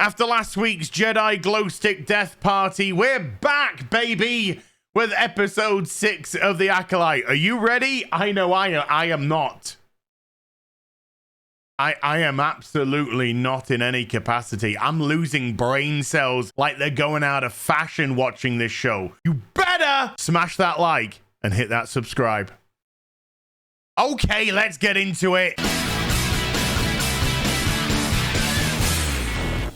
After last week's Jedi Glowstick Death Party, we're back, baby, with episode 6 of the Acolyte. Are you ready? I know I am not. I am absolutely not in any capacity. I'm losing brain cells like they're going out of fashion watching this show. You better smash that like and hit that subscribe. Okay, let's get into it.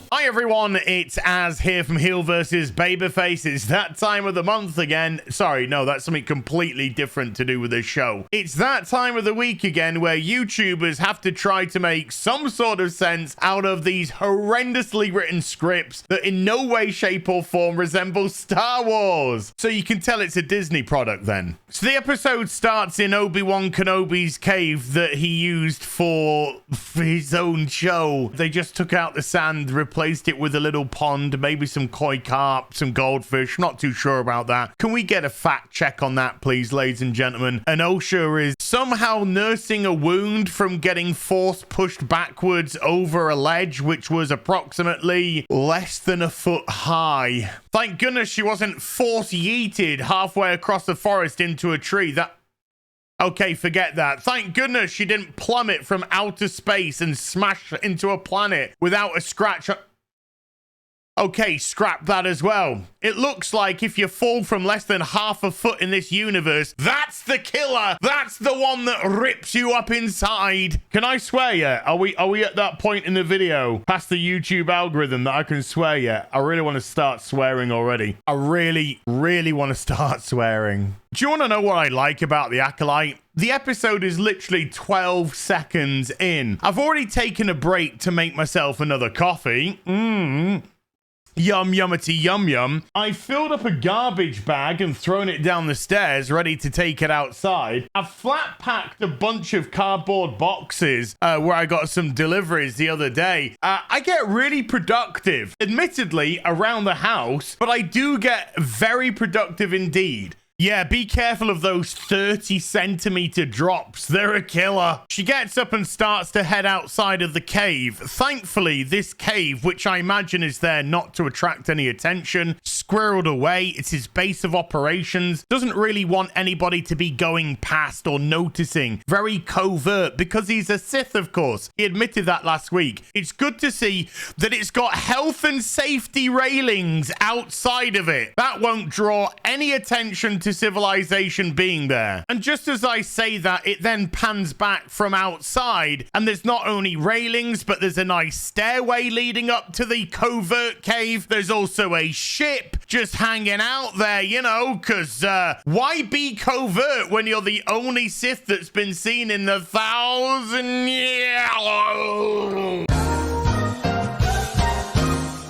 Hi everyone, it's Az here from HeelvsBabyface. It's that time of the month again. Sorry, no, that's something completely different to do with this show. It's that time of the week again where YouTubers have to try to make some sort of sense out of these horrendously written scripts that in no way, shape or form resemble Star Wars. So you can tell it's a Disney product then. So the episode starts in Obi-Wan Kenobi's cave that he used for his own show. They just took out the sand, replaced it with a little pond, maybe some koi carp, some goldfish. Not too sure about that. Can we get a fact check on that, please, ladies and gentlemen? And Osha is somehow nursing a wound from getting force pushed backwards over a ledge, which was approximately less than a foot high. Thank goodness she wasn't force yeeted halfway across the forest into a tree. Okay, forget that. Thank goodness she didn't plummet from outer space and smash into a planet without a scratch. Okay, scrap that as well. It looks like if you fall from less than half a foot in this universe, that's the killer. That's the one that rips you up inside. Can I swear yet? Are we at that point in the video past the YouTube algorithm that I can swear yet? I really want to start swearing already. I really want to start swearing. Do you want to know what I like about the Acolyte? The episode is literally 12 seconds in. I've already taken a break to make myself another coffee. Yum, yummity, yum, yum. I filled up a garbage bag and thrown it down the stairs, ready to take it outside. I've flat packed a bunch of cardboard boxes where I got some deliveries the other day. I get really productive, admittedly, around the house, but I do get very productive indeed. Yeah, be careful of those 30-centimeter drops. They're a killer. She gets up and starts to head outside of the cave. Thankfully, this cave, which I imagine is there not to attract any attention, squirreled away. It's his base of operations. Doesn't really want anybody to be going past or noticing. Very covert because he's a Sith, of course. He admitted that last week. It's good to see that it's got health and safety railings outside of it. That won't draw any attention to civilization being there. And just as I say that, it then pans back from outside and there's not only railings, but there's a nice stairway leading up to the covert cave. There's also a ship just hanging out there, you know, because why be covert when you're the only Sith that's been seen in the 1,000 years?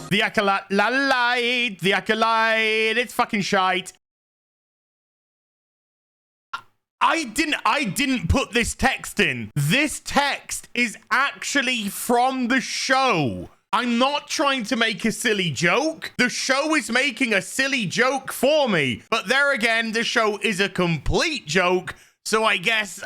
The Acolyte, the Acolyte, it's fucking shite. I didn't put this text in. This text is actually from the show. I'm not trying to make a silly joke. The show is making a silly joke for me. But there again, the show is a complete joke. So I guess...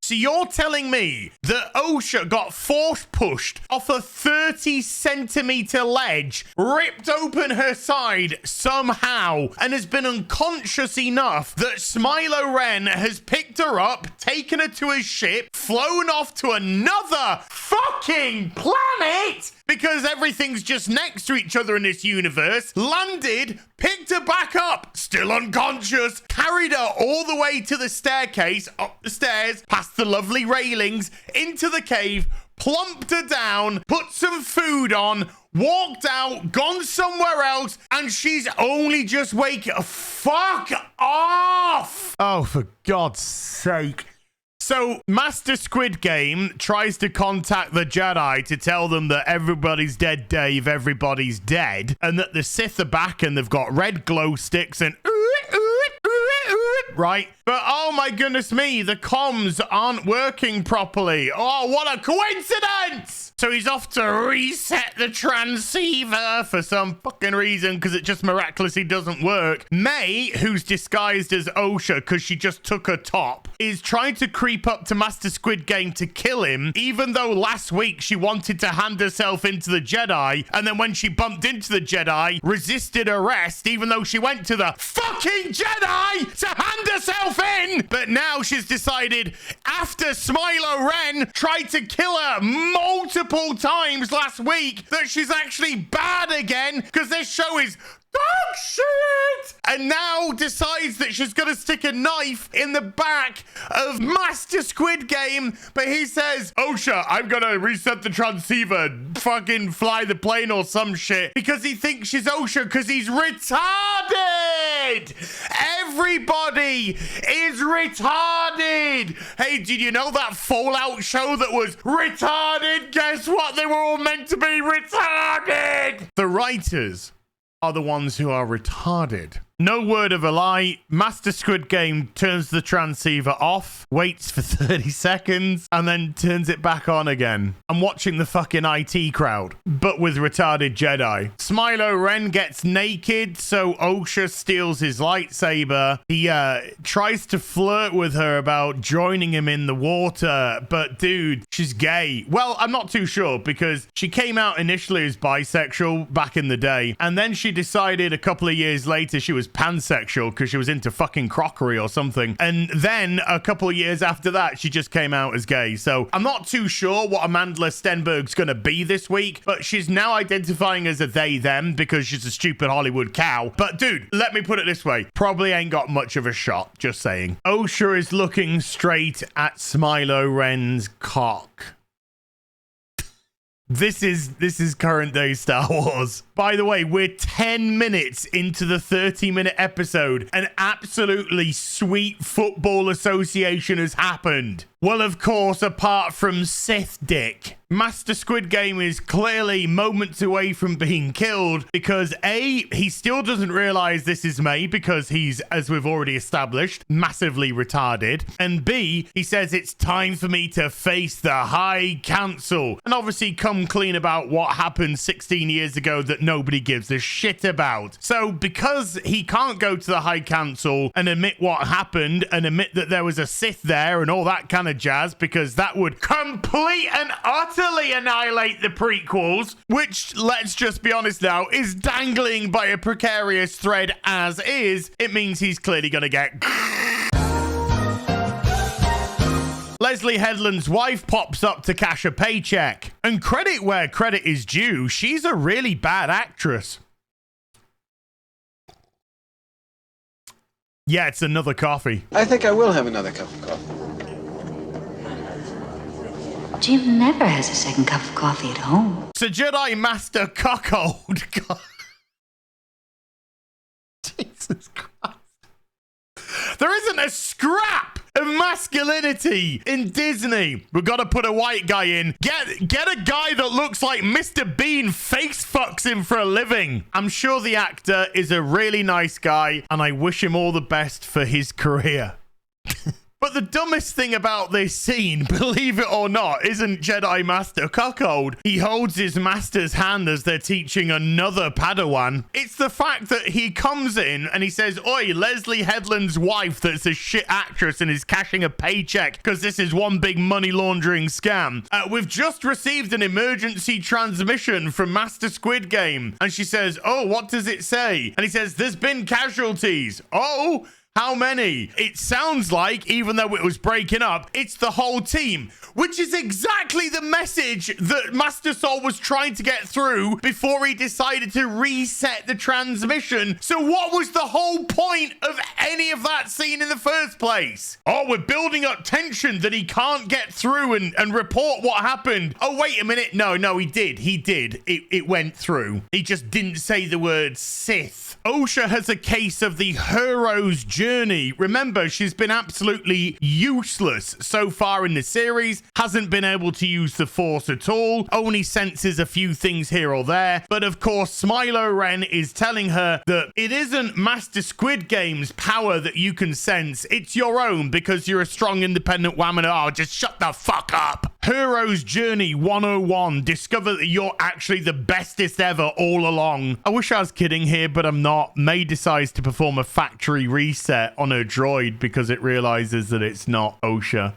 So you're telling me that Osha got force pushed off a 30-centimeter ledge, ripped open her side somehow, and has been unconscious enough that Smilo Ren has picked her up, taken her to his ship, flown off to another fucking planet, because everything's just next to each other in this universe, landed, picked her back up, still unconscious, carried her all the way to the staircase, up the stairs, past the lovely railings, into the cave, plumped her down, put some food on, walked out, gone somewhere else, and she's only just waking up. Fuck off! Oh, for God's sake. So, Master Squid Game tries to contact the Jedi to tell them that everybody's dead, Dave, everybody's dead, and that the Sith are back and they've got red glow sticks and right? But oh my goodness me, the comms aren't working properly. Oh, what a coincidence! So he's off to reset the transceiver for some fucking reason because it just miraculously doesn't work. May, who's disguised as Osha because she just took her top, is trying to creep up to Master Squid Game to kill him, even though last week she wanted to hand herself into the Jedi, and then when she bumped into the Jedi, resisted arrest, even though she went to the fucking Jedi to hand herself in. But now she's decided, after Smilo Ren tried to kill her multiple times last week, that she's actually bad again because this show is dog shit, and now decides that she's gonna stick a knife in the back of Master Squid Game. But he says, Osha, I'm gonna reset the transceiver, fucking fly the plane or some shit, because he thinks she's Osha because he's retarded. Everybody is retarded. Hey, did you know that Fallout show that was retarded? Guess what? They were all meant to be retarded. The writers are the ones who are retarded. No word of a lie. Master Squid Game turns the transceiver off, waits for 30 seconds, and then turns it back on again. I'm watching the fucking IT crowd, but with retarded Jedi. Smilo Ren gets naked, so Osha steals his lightsaber. He tries to flirt with her about joining him in the water, but dude, she's gay. Well, I'm not too sure because she came out initially as bisexual back in the day, and then she decided a couple of years later she was pansexual because she was into fucking crockery or something. And then a couple of years after that, she just came out as gay. So I'm not too sure what Amanda Stenberg's going to be this week, but she's now identifying as a they, them because she's a stupid Hollywood cow. But dude, let me put it this way. Probably ain't got much of a shot. Just saying. Osha is looking straight at Smilo Ren's cock. This is current day Star Wars. By the way, we're 10 minutes into the 30-minute episode. An absolutely sweet football association has happened. Well, of course, apart from Sith dick. Master Squid Game is clearly moments away from being killed because A, he still doesn't realize this is May because he's, as we've already established, massively retarded. And B, he says it's time for me to face the High Council and obviously come clean about what happened 16 years ago that nobody gives a shit about. So because he can't go to the High Council and admit what happened and admit that there was a Sith there and all that kind of jazz, because that would complete and utterly annihilate the prequels, which, let's just be honest now, is dangling by a precarious thread as is. It means he's clearly gonna get Leslie Headland's wife pops up to cash a paycheck. And credit where credit is due, she's a really bad actress. Yeah, it's another coffee. I think I will have another cup of coffee. Jim never has a second cup of coffee at home. So Jedi Master Cuckold. God. Jesus Christ. There isn't a scrap of masculinity in Disney. We've got to put a white guy in. Get a guy that looks like Mr. Bean face fucks him for a living. I'm sure the actor is a really nice guy, and I wish him all the best for his career. But the dumbest thing about this scene, believe it or not, isn't Jedi Master Cuckold. He holds his master's hand as they're teaching another Padawan. It's the fact that he comes in and he says, oi, Leslie Headland's wife that's a shit actress and is cashing a paycheck because this is one big money laundering scam. We've just received an emergency transmission from Master Squid Game. And she says, oh, what does it say? And he says, there's been casualties. Oh, how many? It sounds like, even though it was breaking up, it's the whole team, which is exactly the message that Master Sol was trying to get through before he decided to reset the transmission. So what was the whole point of any of that scene in the first place? Oh, we're building up tension that he can't get through and report what happened. Oh, wait a minute. No, he did. It went through. He just didn't say the word Sith. Osha has a case of the hero's journey journey. Remember, she's been absolutely useless so far in the series, hasn't been able to use the Force at all, only senses a few things here or there. But of course, Smilo Ren is telling her that it isn't Master Squid Game's power that you can sense, it's your own because you're a strong, independent woman. Oh, just shut the fuck up. Hero's Journey 101. Discover that you're actually the bestest ever all along. I wish I was kidding here, but I'm not. May decides to perform a factory reset on her droid because it realizes that it's not Osha.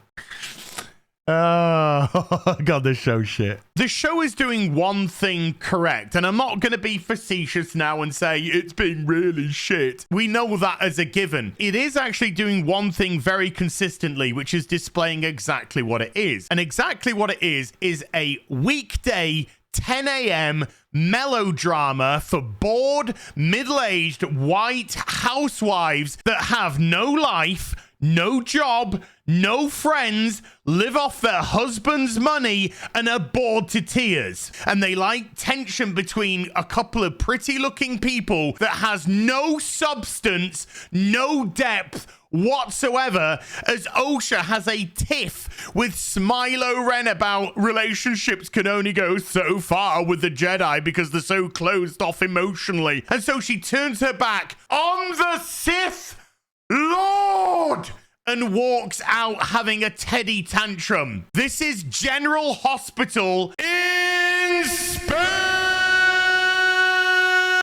Oh, God, this show shit. The show is doing one thing correct, and I'm not going to be facetious now and say it's been really shit. We know that as a given. It is actually doing one thing very consistently, which is displaying exactly what it is. And exactly what it is a weekday 10 a.m. melodrama for bored, middle-aged white housewives that have no life, no job, no friends, live off their husband's money, and are bored to tears. And they like tension between a couple of pretty-looking people that has no substance, no depth whatsoever, as Osha has a tiff with Smilo Ren about relationships can only go so far with the Jedi because they're so closed off emotionally. And so she turns her back on the Sith Lord and walks out having a teddy tantrum. This is General Hospital in space.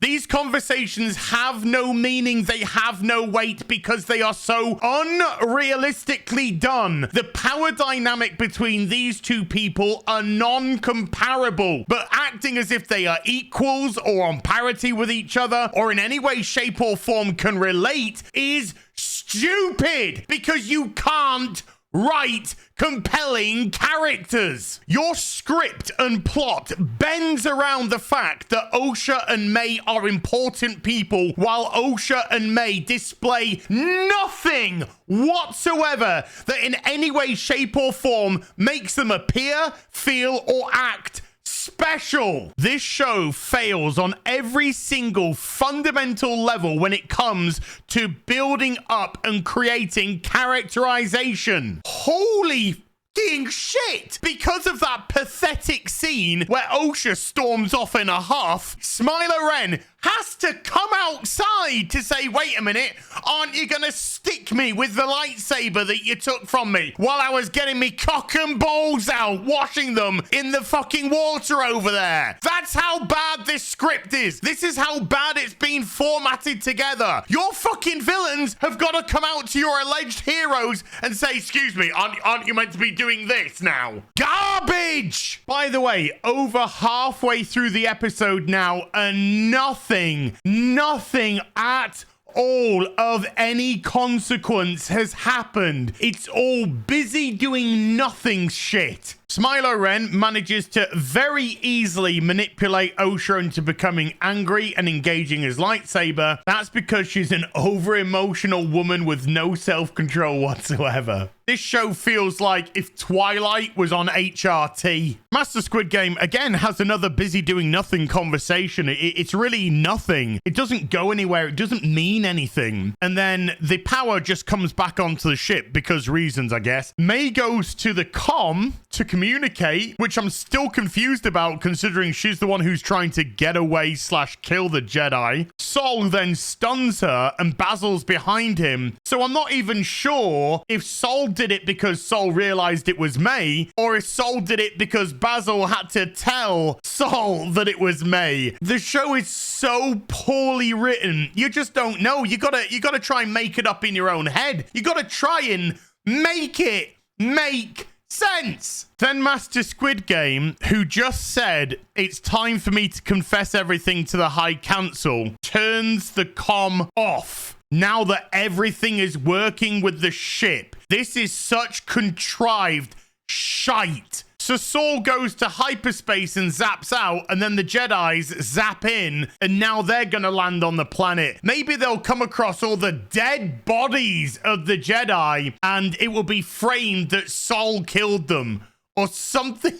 These conversations have no meaning. They have no weight because they are so unrealistically done. The power dynamic between these two people are non-comparable, but acting as if they are equals or on parity with each other or in any way, shape, or form can relate is stupid because you can't write compelling characters. Your script and plot bends around the fact that Osha and May are important people, while Osha and May display nothing whatsoever that in any way, shape, or form makes them appear, feel, or act special. This show fails on every single fundamental level when it comes to building up and creating characterization. Holy fucking shit! Because of that pathetic scene where Osha storms off in a huff, Smilo Ren has to come outside to say, wait a minute, aren't you gonna stick me with the lightsaber that you took from me while I was getting me cock and balls out, washing them in the fucking water over there? That's how bad this script is. This is how bad it's been formatted together. Your fucking villains have got to come out to your alleged heroes and say, excuse me, aren't you meant to be doing this now? Garbage! By the way, over halfway through the episode now, and nothing at all of any consequence has happened. It's all busy doing nothing shit. Smilo Ren manages to very easily manipulate Osha into becoming angry and engaging his lightsaber. That's because she's an over-emotional woman with no self-control whatsoever. This show feels like if Twilight was on HRT. Master Squid Game, again, has another busy doing nothing conversation. It's really nothing. It doesn't go anywhere. It doesn't mean anything. And then the power just comes back onto the ship because reasons, I guess. May goes to the comm to communicate, which I'm still confused about considering she's the one who's trying to get away / kill the Jedi. Sol then stuns her and Basil's behind him. So I'm not even sure if Sol did it because Sol realized it was May or if Sol did it because Basil had to tell Sol that it was May. The show is so poorly written. You just don't know. You gotta try and make it up in your own head. You gotta try and make it make sense. Then Master Squid Game, who just said it's time for me to confess everything to the High Council, turns the comm off now that everything is working with the ship. This is such contrived shite. So Saul goes to hyperspace and zaps out, and then the Jedis zap in, and now they're gonna land on the planet. Maybe they'll come across all the dead bodies of the Jedi, and it will be framed that Saul killed them, or something.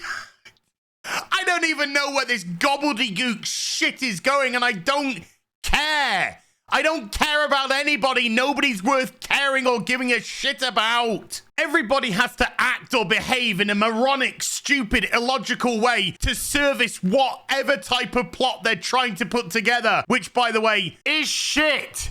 I don't even know where this gobbledygook shit is going, and I don't care. I don't care about anybody. Nobody's worth caring or giving a shit about. Everybody has to act or behave in a moronic, stupid, illogical way to service whatever type of plot they're trying to put together, which, by the way, is shit.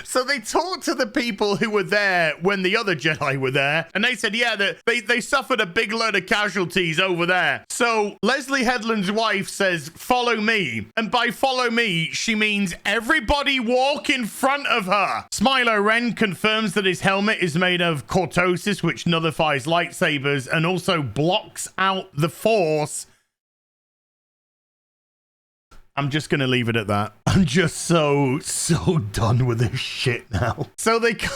So they talked to the people who were there when the other Jedi were there, and they said, yeah, that they suffered a big load of casualties over there. So Leslie Headland's wife says, follow me. And by follow me, she means everybody walk in front of her. Smilo Ren confirms that his helmet is made of cortosis, which nullifies lightsabers and also blocks out the Force. I'm just going to leave it at that. I'm just so done with this shit now. So they come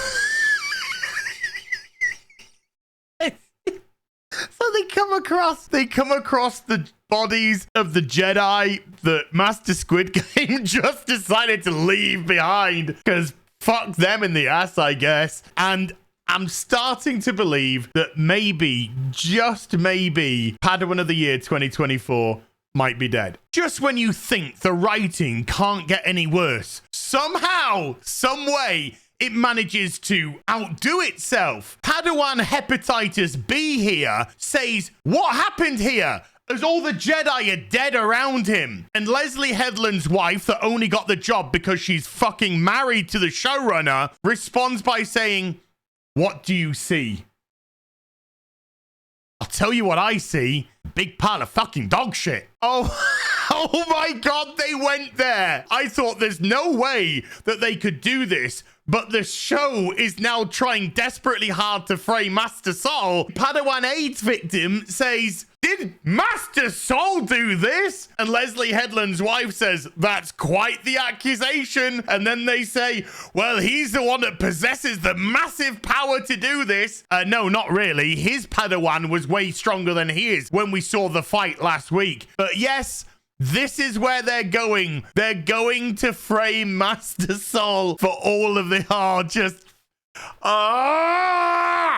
across the bodies of the Jedi that Master Squid Game just decided to leave behind because fuck them in the ass, I guess. And I'm starting to believe that maybe, just maybe, Padawan of the Year 2024 might be dead. Just when you think the writing can't get any worse, somehow, some way, it manages to outdo itself. Padawan Hepatitis B here says, what happened here? As all the Jedi are dead around him. And Leslie Headland's wife, that only got the job because she's fucking married to the showrunner, responds by saying, what do you see? I'll tell you what I see. Big pile of fucking dog shit. Oh my God, they went there. I thought there's no way that they could do this, but the show is now trying desperately hard to frame Master Sol. Padawan AIDS victim says, did Master Sol do this? And Leslie Headland's wife says, that's quite the accusation. And then they say, well, he's the one that possesses the massive power to do this. No, not really. His Padawan was way stronger than he is when we saw the fight last week. But yes, this is where they're going. They're going to frame Master Sol for all of the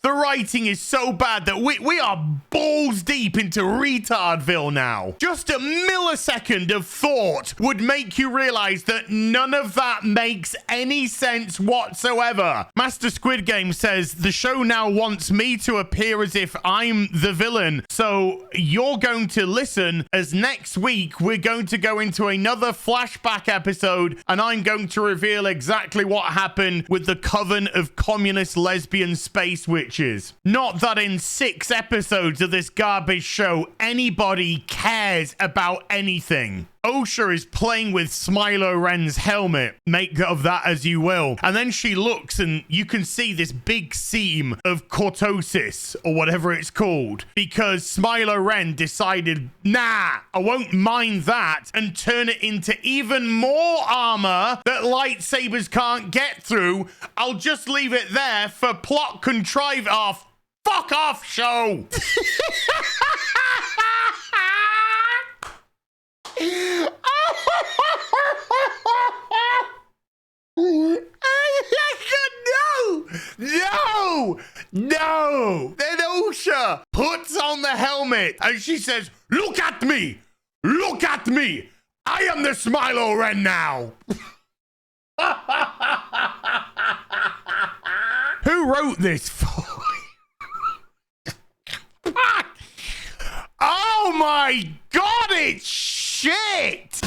the writing is so bad that we are balls deep into retardville now. Just a millisecond of thought would make you realize that none of that makes any sense whatsoever. Master Squid Game says the show now wants me to appear as if I'm the villain. So you're going to listen as next week we're going to go into another flashback episode and I'm going to reveal exactly what happened with the Coven of Communist Lesbian Space Witches. Not that in 6 episodes of this garbage show anybody cares about anything. Osha is playing with Smilo Ren's helmet. Make of that as you will. And then she looks and you can see this big seam of cortosis or whatever it's called because Smilo Ren decided, nah, I won't mind that and turn it into even more armor that lightsabers can't get through. I'll just leave it there for plot contrive off. Fuck off, show. No. Then Osha puts on the helmet and she says, look at me. Look at me. I am the Smilo Ren now. Who wrote this for? Oh my God, it's shit.